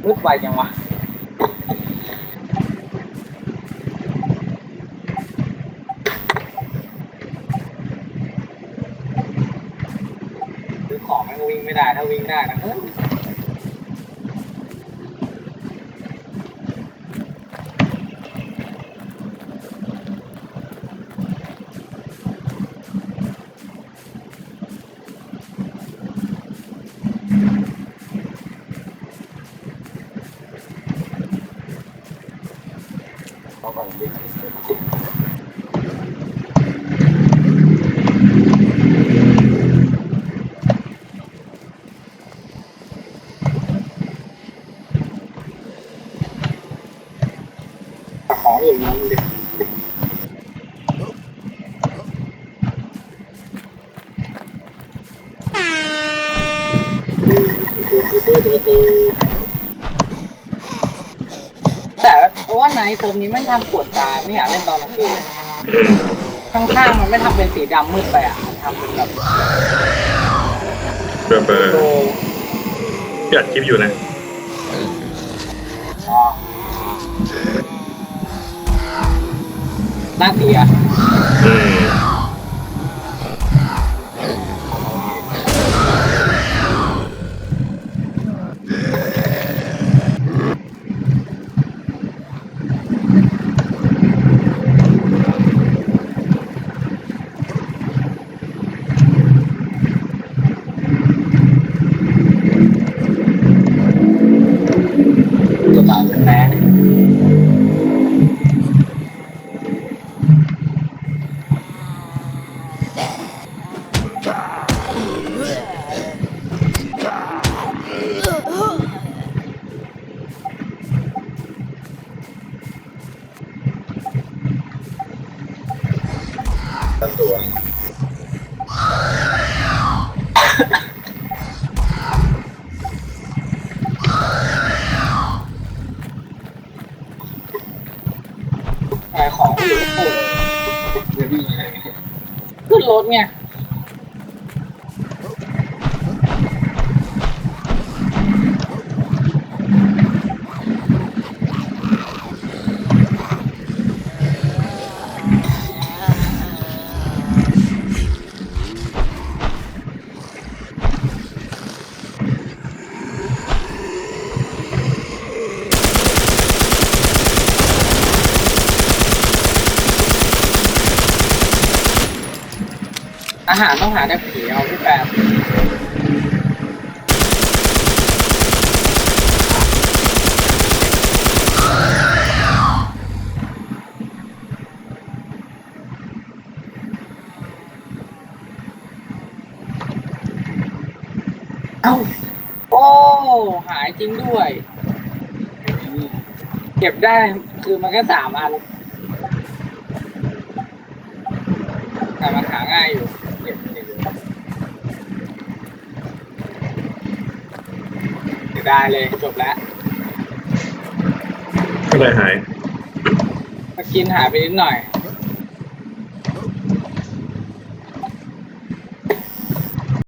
มืดไวจังวะซื้อของมันวิ่งไม่ได้ถ้าวิ่งได้นะของอย่างนี้เลยแต่ว่าไหนเติมนี้ไม่ทำปวดตาไม่อยากเล่นตอนกลางคืนข้างๆมันไม่ทำเป็นสีดำมืดไปอ่ะทำเป็นแบบอยากคลิปอยู่นะน่าเสียตัวตาเป็นแม่ตัวขายของอยู่ที่ปุ่นเดี๋ยวดีขึ้นรถไงอาหารต้องหาได้ผีเอาพี่แปดเอ้าโอ้หายจริงด้วยเก็บได้คือมันก็3 อันแต่มันหาง่ายอยู่เก็บได้เลยจบแล้วก็เลยหายมากินหายไปนิดหน่อย